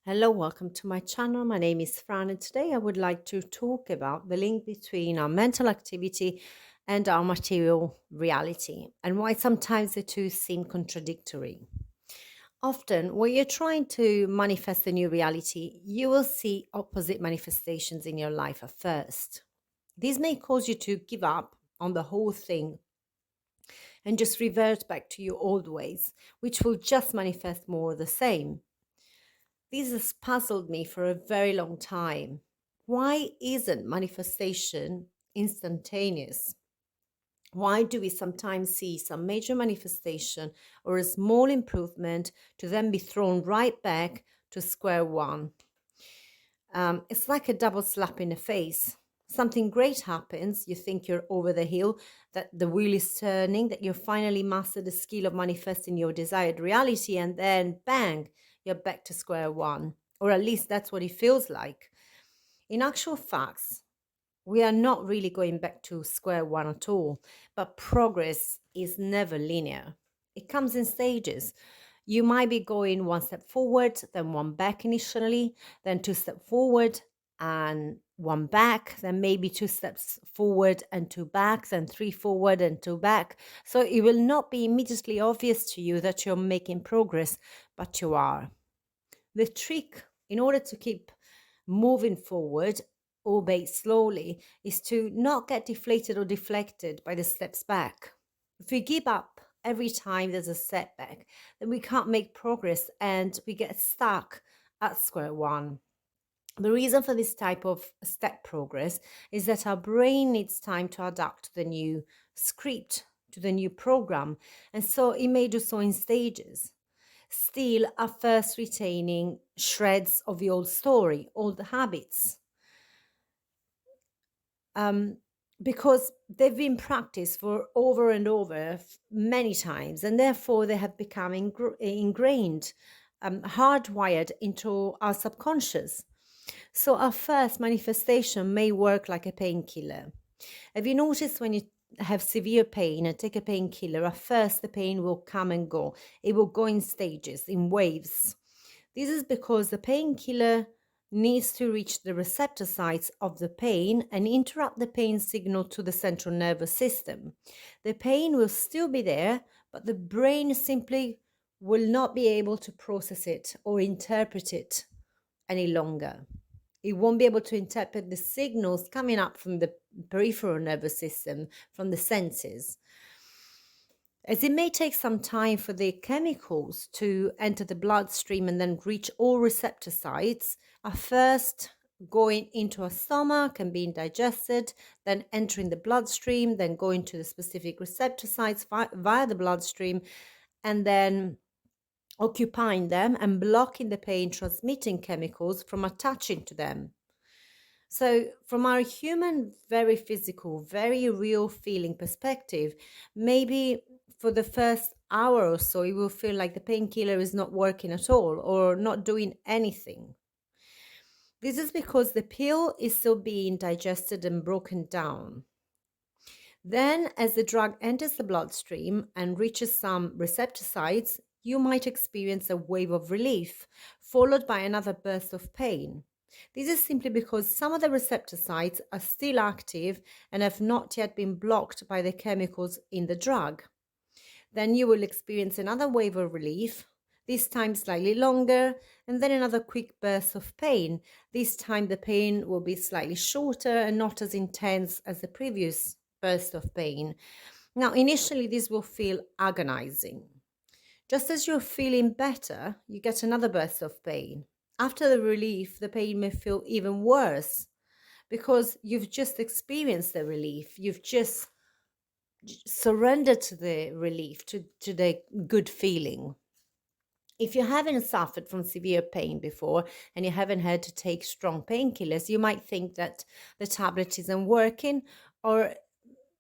Hello, welcome to my channel. My name is Fran, and today I would like to talk about the link between our mental activity and our material reality and why sometimes the two seem contradictory. Often, when you're trying to manifest a new reality, you will see opposite manifestations in your life at first. These may cause you to give up on the whole thing and just revert back to your old ways, which will just manifest more of the same. This has puzzled me for a very long time. Why isn't manifestation instantaneous? Why do we sometimes see some major manifestation or a small improvement to then be thrown right back to square one? It's like a double slap in the face. Something great happens, you think you're over the hill, that the wheel is turning, that you finally mastered the skill of manifesting your desired reality, and then bang, you're back to square one. Or at least that's what it feels like. In actual facts, we are not really going back to square one at all, but progress is never linear. It comes in stages. You might be going one step forward, then one back initially, then two steps forward and one back, then maybe two steps forward and two back, then three forward and two back. So it will not be immediately obvious to you that you're making progress, but you are. The trick, in order to keep moving forward, albeit slowly, is to not get deflated or deflected by the steps back. If we give up every time there's a setback, then we can't make progress and we get stuck at square one. The reason for this type of step progress is that our brain needs time to adapt to the new script, to the new program, and so it may do so in stages. Still, at first retaining shreds of the old story, old habits, um, because they've been practiced for over and over many times, and therefore they have become ingrained, hardwired into our subconscious. So, our first manifestation may work like a painkiller. Have you noticed when you have severe pain and take a painkiller, at first the pain will come and go? It will go in stages, in waves. This is because the painkiller needs to reach the receptor sites of the pain and interrupt the pain signal to the central nervous system. The pain will still be there, but the brain simply will not be able to process it or interpret it any longer. It won't be able to interpret the signals coming up from the peripheral nervous system, from the senses. As it may take some time for the chemicals to enter the bloodstream and then reach all receptor sites, at first going into our stomach and being digested, then entering the bloodstream, then going to the specific receptor sites via the bloodstream, and then occupying them and blocking the pain transmitting chemicals from attaching to them. So, from our human, very physical, very real feeling perspective, maybe for the first hour or so, you will feel like the painkiller is not working at all or not doing anything. This is because the pill is still being digested and broken down. Then, as the drug enters the bloodstream and reaches some receptor sites, you might experience a wave of relief, followed by another burst of pain. This is simply because some of the receptor sites are still active and have not yet been blocked by the chemicals in the drug. Then you will experience another wave of relief, this time slightly longer, and then another quick burst of pain. This time the pain will be slightly shorter and not as intense as the previous burst of pain. Now, initially, this will feel agonizing. Just as you're feeling better, you get another burst of pain. After the relief, the pain may feel even worse because you've just experienced the relief. You've just surrendered to the relief, to the good feeling. If you haven't suffered from severe pain before and you haven't had to take strong painkillers, you might think that the tablet isn't working or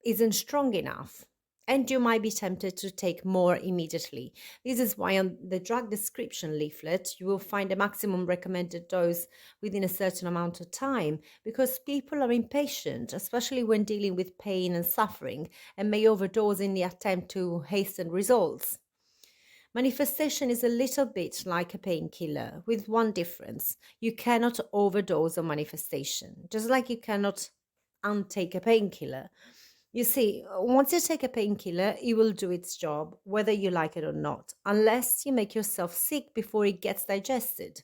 isn't strong enough. And you might be tempted to take more immediately. This is why on the drug description leaflet, you will find a maximum recommended dose within a certain amount of time because people are impatient, especially when dealing with pain and suffering, and may overdose in the attempt to hasten results. Manifestation is a little bit like a painkiller, with one difference. You cannot overdose on manifestation, just like you cannot untake a painkiller. You see, once you take a painkiller, it will do its job, whether you like it or not, unless you make yourself sick before it gets digested.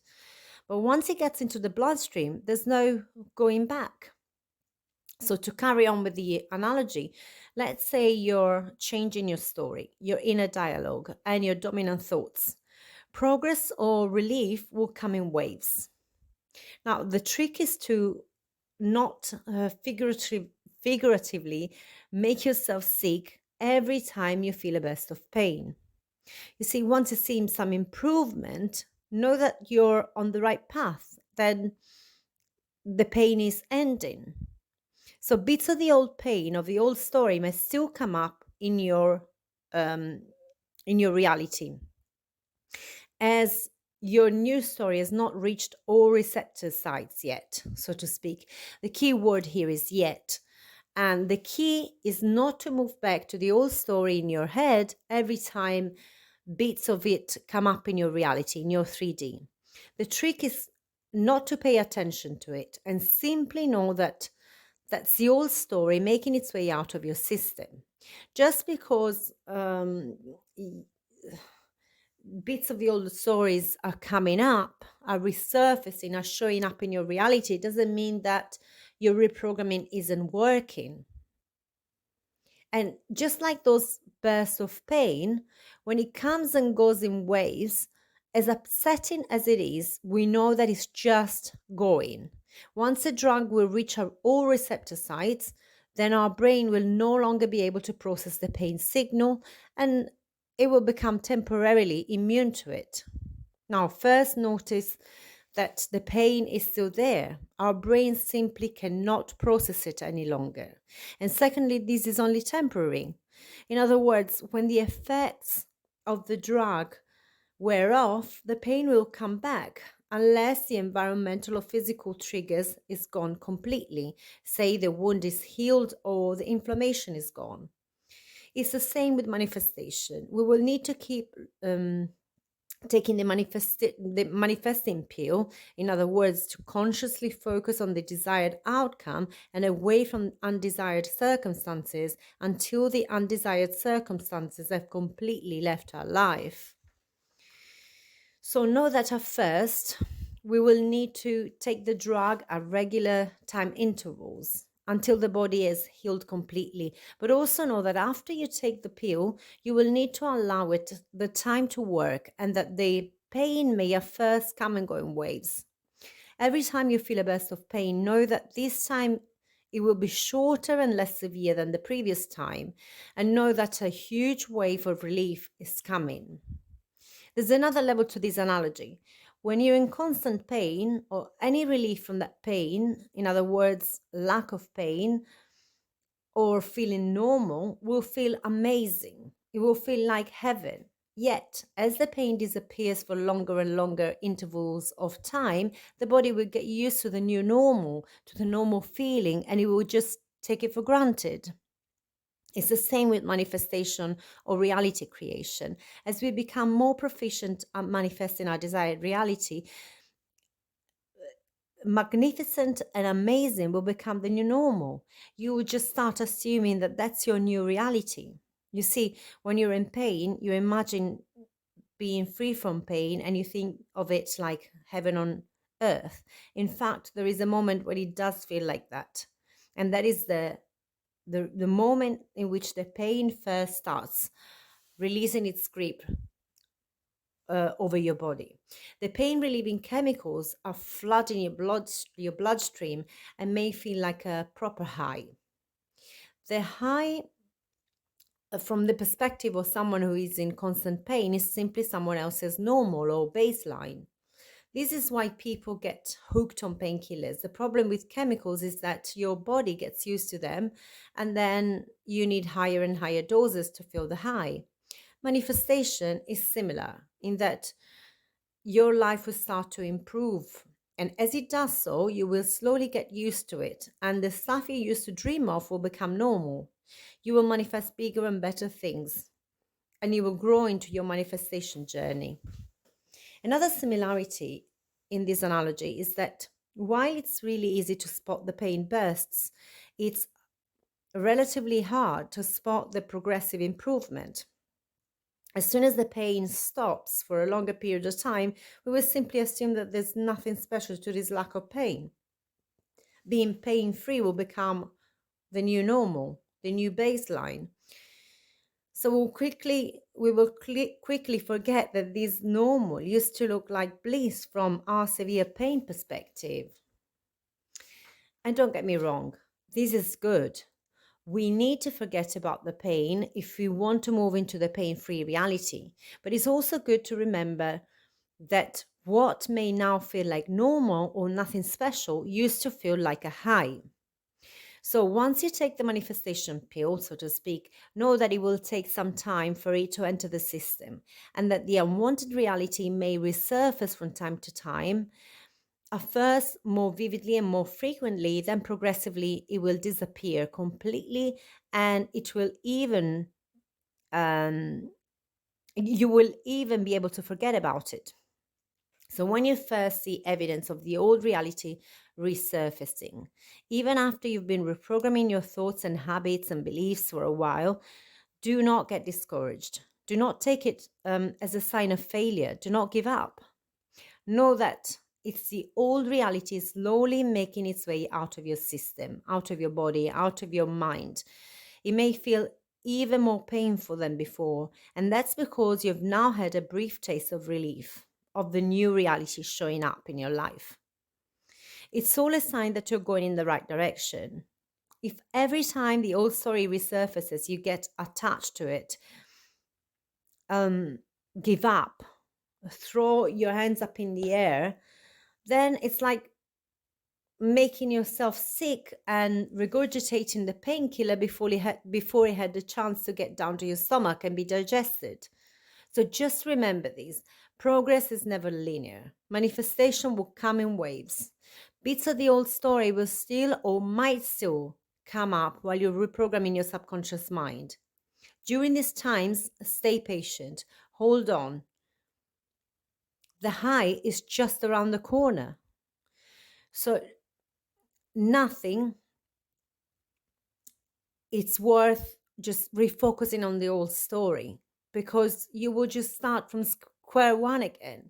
But once it gets into the bloodstream, there's no going back. So, to carry on with the analogy, let's say you're changing your story, your inner dialogue, and your dominant thoughts. Progress or relief will come in waves. Now, the trick is to not figuratively make yourself sick every time you feel a burst of pain. You see, once you see some improvement, know that you're on the right path, then the pain is ending. So bits of the old pain, of the old story, may still come up um, in your reality, as your new story has not reached all receptor sites yet, so to speak. The key word here is yet. And the key is not to move back to the old story in your head every time bits of it come up in your reality, in your 3D. The trick is not to pay attention to it and simply know that that's the old story making its way out of your system. Just because bits of the old stories are coming up, are resurfacing, are showing up in your reality, it doesn't mean that your reprogramming isn't working. And just like those bursts of pain, when it comes and goes in waves, as upsetting as it is, we know that it's just going. Once a drug will reach all receptor sites, then our brain will no longer be able to process the pain signal and it will become temporarily immune to it. Now, first notice that the pain is still there. Our brain simply cannot process it any longer. And secondly, this is only temporary. In other words, when the effects of the drug wear off, the pain will come back unless the environmental or physical triggers is gone completely. Say the wound is healed or the inflammation is gone. It's the same with manifestation. We will need to keep taking the manifesting pill, in other words, to consciously focus on the desired outcome and away from undesired circumstances until the undesired circumstances have completely left our life. So know that at first, we will need to take the drug at regular time intervals until the body is healed completely. But also know that after you take the pill, you will need to allow it the time to work and that the pain may at first come and go in waves. Every time you feel a burst of pain, know that this time it will be shorter and less severe than the previous time, and know that a huge wave of relief is coming. There's another level to this analogy. When you're in constant pain or any relief from that pain, in other words, lack of pain or feeling normal, will feel amazing. It will feel like heaven. Yet, as the pain disappears for longer and longer intervals of time, the body will get used to the new normal, to the normal feeling, and it will just take it for granted. It's the same with manifestation or reality creation. As we become more proficient at manifesting our desired reality, magnificent and amazing will become the new normal. You will just start assuming that that's your new reality. You see, when you're in pain, you imagine being free from pain and you think of it like heaven on earth. In fact, there is a moment when it does feel like that. And that is the moment in which the pain first starts releasing its grip over your body. The pain relieving chemicals are flooding your bloodstream and may feel like a proper high. The high, from the perspective of someone who is in constant pain, is simply someone else's normal or baseline. This is why people get hooked on painkillers. The problem with chemicals is that your body gets used to them and then you need higher and higher doses to feel the high. Manifestation is similar in that your life will start to improve. And as it does so, you will slowly get used to it, and the stuff you used to dream of will become normal. You will manifest bigger and better things, and you will grow into your manifestation journey. Another similarity in this analogy is that while it's really easy to spot the pain bursts, it's relatively hard to spot the progressive improvement. As soon as the pain stops for a longer period of time, we will simply assume that there's nothing special to this lack of pain. Being pain free will become the new normal, the new baseline. So we will quickly forget that this normal used to look like bliss from our severe pain perspective. And don't get me wrong, this is good. We need to forget about the pain if we want to move into the pain-free reality. But it's also good to remember that what may now feel like normal or nothing special used to feel like a high. So once you take the manifestation pill, so to speak, know that it will take some time for it to enter the system and that the unwanted reality may resurface from time to time. At first, more vividly and more frequently, then progressively it will disappear completely, and it will even you will even be able to forget about it. So when you first see evidence of the old reality resurfacing, even after you've been reprogramming your thoughts and habits and beliefs for a while, do not get discouraged. Do not take it as a sign of failure. Do not give up. Know that it's the old reality slowly making its way out of your system, out of your body, out of your mind. It may feel even more painful than before, and that's because you've now had a brief taste of relief, of the new reality showing up in your life. It's all a sign that you're going in the right direction. If every time the old story resurfaces, you get attached to it, give up, throw your hands up in the air, then it's like making yourself sick and regurgitating the painkiller before it had the chance to get down to your stomach and be digested. So just remember this. Progress is never linear. Manifestation will come in waves. Bits of the old story will still or might still come up while you're reprogramming your subconscious mind. During these times, stay patient. Hold on. The high is just around the corner. So nothing, it's worth just refocusing on the old story because you will just start from square one again.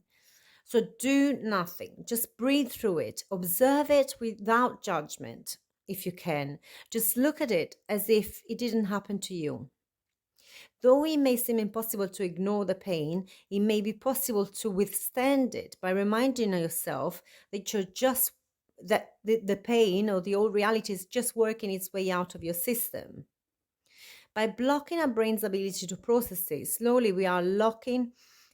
So do nothing, just breathe through it, observe it without judgment if you can. Just look at it as if it didn't happen to you. Though it may seem impossible to ignore the pain, it may be possible to withstand it by reminding yourself that the pain or the old reality is just working its way out of your system. By blocking our brain's ability to process it, slowly we are locking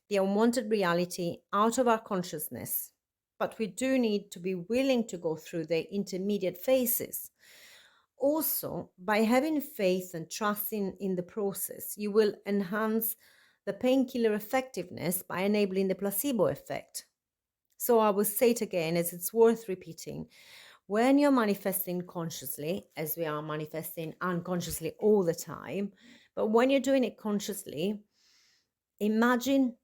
the unwanted reality out of our consciousness. But we do need to be willing to go through the intermediate phases. Also, by having faith and trusting in the process, you will enhance the painkiller effectiveness by enabling the placebo effect. So I will say it again, as it's worth repeating. When you're manifesting consciously, as we are manifesting unconsciously all the time, but when you're doing it consciously, imagine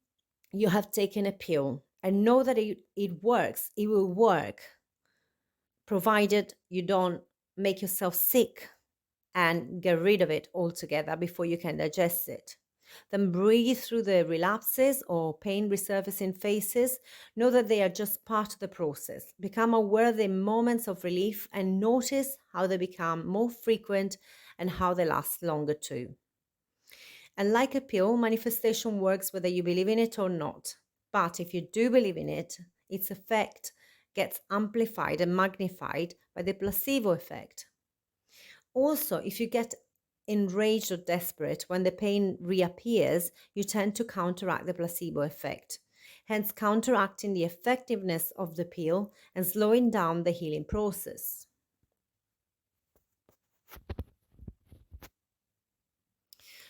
you have taken a pill and know that it works. It will work, provided you don't make yourself sick and get rid of it altogether before you can digest it. Then breathe through the relapses or pain resurfacing phases. Know that they are just part of the process. Become aware of the moments of relief and notice how they become more frequent and how they last longer too. And like a pill, manifestation works whether you believe in it or not. But if you do believe in it, its effect gets amplified and magnified by the placebo effect. Also, if you get enraged or desperate when the pain reappears, you tend to counteract the placebo effect, hence counteracting the effectiveness of the pill and slowing down the healing process.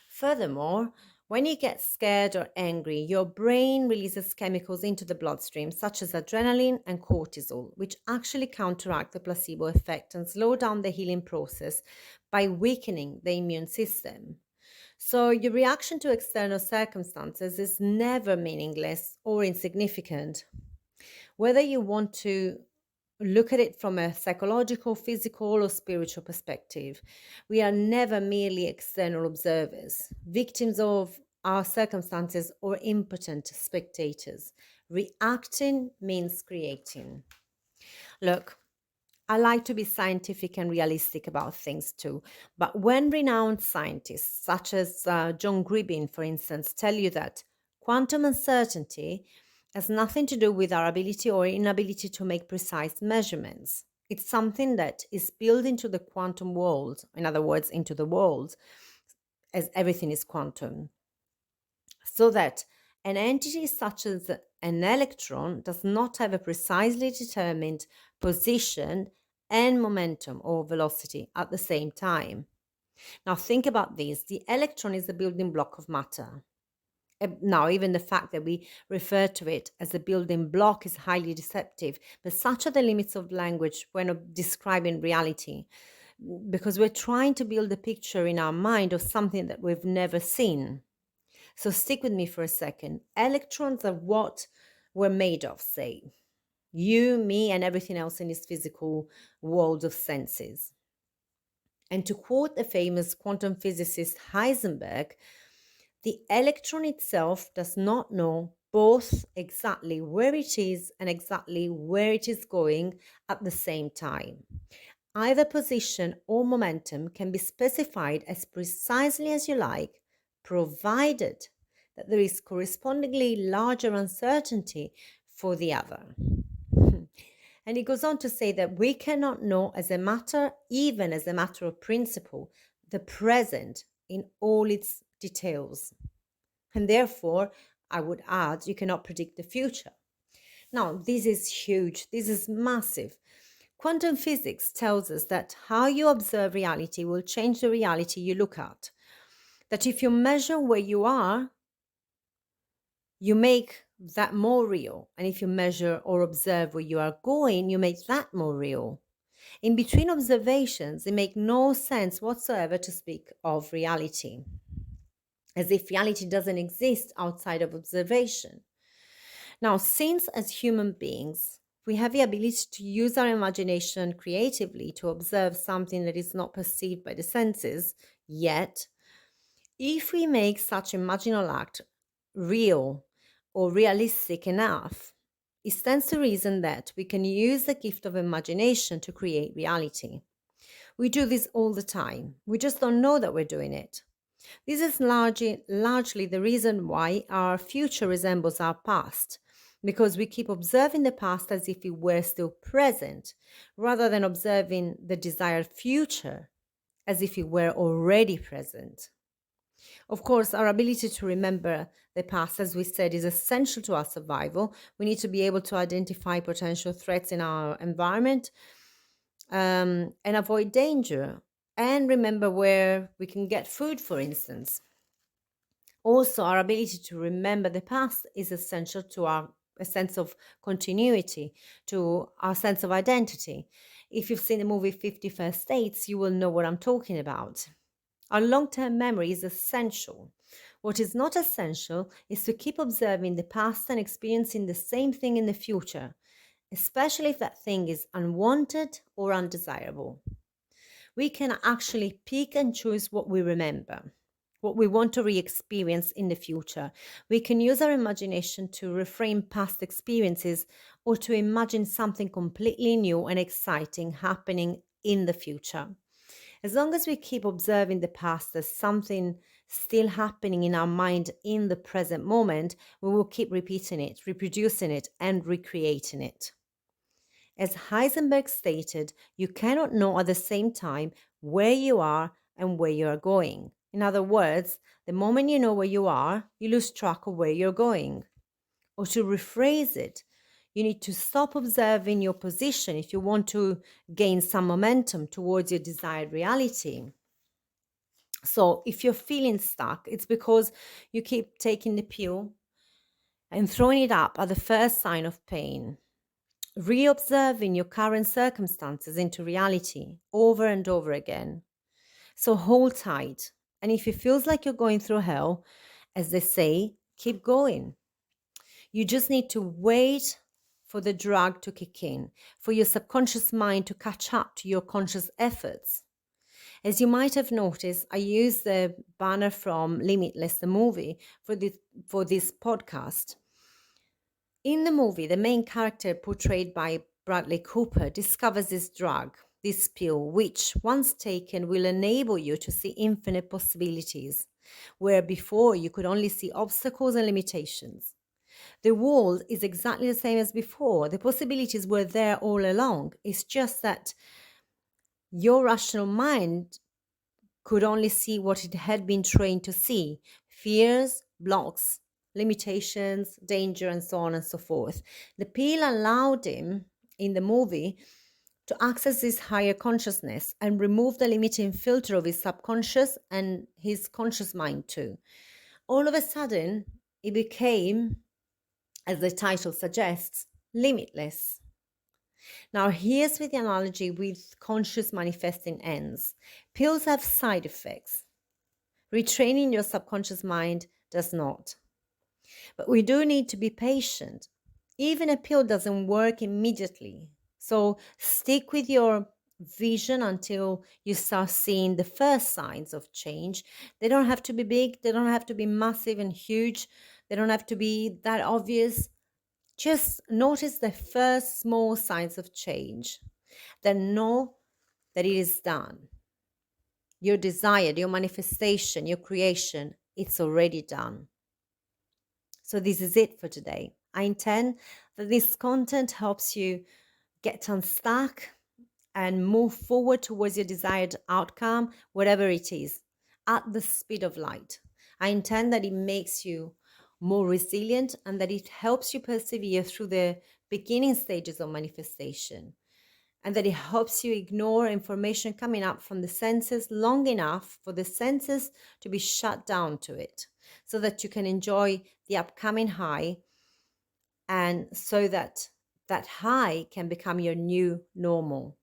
Furthermore, when you get scared or angry, your brain releases chemicals into the bloodstream, such as adrenaline and cortisol, which actually counteract the placebo effect and slow down the healing process by weakening the immune system. So your reaction to external circumstances is never meaningless or insignificant. Whether you want to look at it from a psychological, physical, or spiritual perspective, we are never merely external observers, victims of our circumstances, or impotent spectators. Reacting means creating. Look, I like to be scientific and realistic about things too. But when renowned scientists, such as John Gribbin, for instance, tell you that quantum uncertainty has nothing to do with our ability or inability to make precise measurements, it's something that is built into the quantum world, in other words, into the world, as everything is quantum, so that an entity such as an electron does not have a precisely determined position and momentum or velocity at the same time. Now, think about this: the electron is the building block of matter. Now, even the fact that we refer to it as a building block is highly deceptive, but such are the limits of language when describing reality, because we're trying to build a picture in our mind of something that we've never seen. So stick with me for a second. Electrons are what we're made of, say. You, me, and everything else in this physical world of senses. And to quote the famous quantum physicist Heisenberg, the electron itself does not know both exactly where it is and exactly where it is going at the same time. Either position or momentum can be specified as precisely as you like, provided that there is correspondingly larger uncertainty for the other. And he goes on to say that we cannot know as a matter, even as a matter of principle, the present in all its details. And therefore, I would add, you cannot predict the future. Now, this is huge, this is massive. Quantum physics tells us that how you observe reality will change the reality you look at. That if you measure where you are, you make that more real. And if you measure or observe where you are going, you make that more real. In between observations, it makes no sense whatsoever to speak of reality, as if reality doesn't exist outside of observation. Now, since as human beings, we have the ability to use our imagination creatively to observe something that is not perceived by the senses, yet, if we make such imaginal act real or realistic enough, it stands to reason that we can use the gift of imagination to create reality. We do this all the time. We just don't know that we're doing it. This is largely the reason why our future resembles our past, because we keep observing the past as if it were still present, rather than observing the desired future as if it were already present. Of course, our ability to remember the past, as we said, is essential to our survival. We need to be able to identify potential threats in our environment and avoid danger, and remember where we can get food, for instance. Also, our ability to remember the past is essential to our a sense of continuity, to our sense of identity. If you've seen the movie 50 First Dates, you will know what I'm talking about. Our long term memory is essential. What is not essential is to keep observing the past and experiencing the same thing in the future, especially if that thing is unwanted or undesirable. We can actually pick and choose what we remember, what we want to re experience in the future. We can use our imagination to reframe past experiences or to imagine something completely new and exciting happening in the future. As long as we keep observing the past as something still happening in our mind in the present moment, we will keep repeating it, reproducing it, and recreating it. As Heisenberg stated, you cannot know at the same time where you are and where you are going. In other words, the moment you know where you are, you lose track of where you're going. Or to rephrase it, you need to stop observing your position if you want to gain some momentum towards your desired reality. So if you're feeling stuck, it's because you keep taking the pill and throwing it up at the first sign of pain. Reobserving your current circumstances into reality over and over again. So hold tight. And if it feels like you're going through hell, as they say, keep going. You just need to wait for the drug to kick in, for your subconscious mind to catch up to your conscious efforts. As you might have noticed, I used the banner from Limitless, the movie, for this podcast. In the movie, the main character portrayed by Bradley Cooper discovers this drug, this pill, which, once taken, will enable you to see infinite possibilities, where before you could only see obstacles and limitations. The world is exactly the same as before. The possibilities were there all along. It's just that your rational mind could only see what it had been trained to see: fears, blocks, limitations, danger, and so on and so forth. The pill allowed him in the movie to access this higher consciousness and remove the limiting filter of his subconscious and his conscious mind too. All of a sudden, it became, as the title suggests, limitless. Now, here's with the analogy with conscious manifesting ends. Pills have side effects. Retraining your subconscious mind does not. But we do need to be patient. Even a pill doesn't work immediately. So stick with your vision until you start seeing the first signs of change. They don't have to be big, they don't have to be massive and huge, they don't have to be that obvious. Just notice the first small signs of change. Then know that it is done. Your desire, your manifestation, your creation, it's already done. So this is it for today. I intend that this content helps you get unstuck and move forward towards your desired outcome, whatever it is, at the speed of light. I intend that it makes you more resilient and that it helps you persevere through the beginning stages of manifestation, and that it helps you ignore information coming up from the senses long enough for the senses to be shut down to it, so that you can enjoy the upcoming high, and so that that high can become your new normal.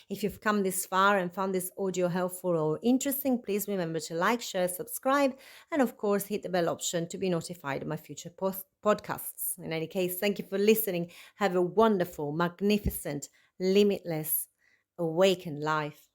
If you've come this far and found this audio helpful or interesting, please remember to like, share, subscribe, and of course, hit the bell option to be notified of my future podcasts. In any case, thank you for listening. Have a wonderful, magnificent, limitless, awakened life.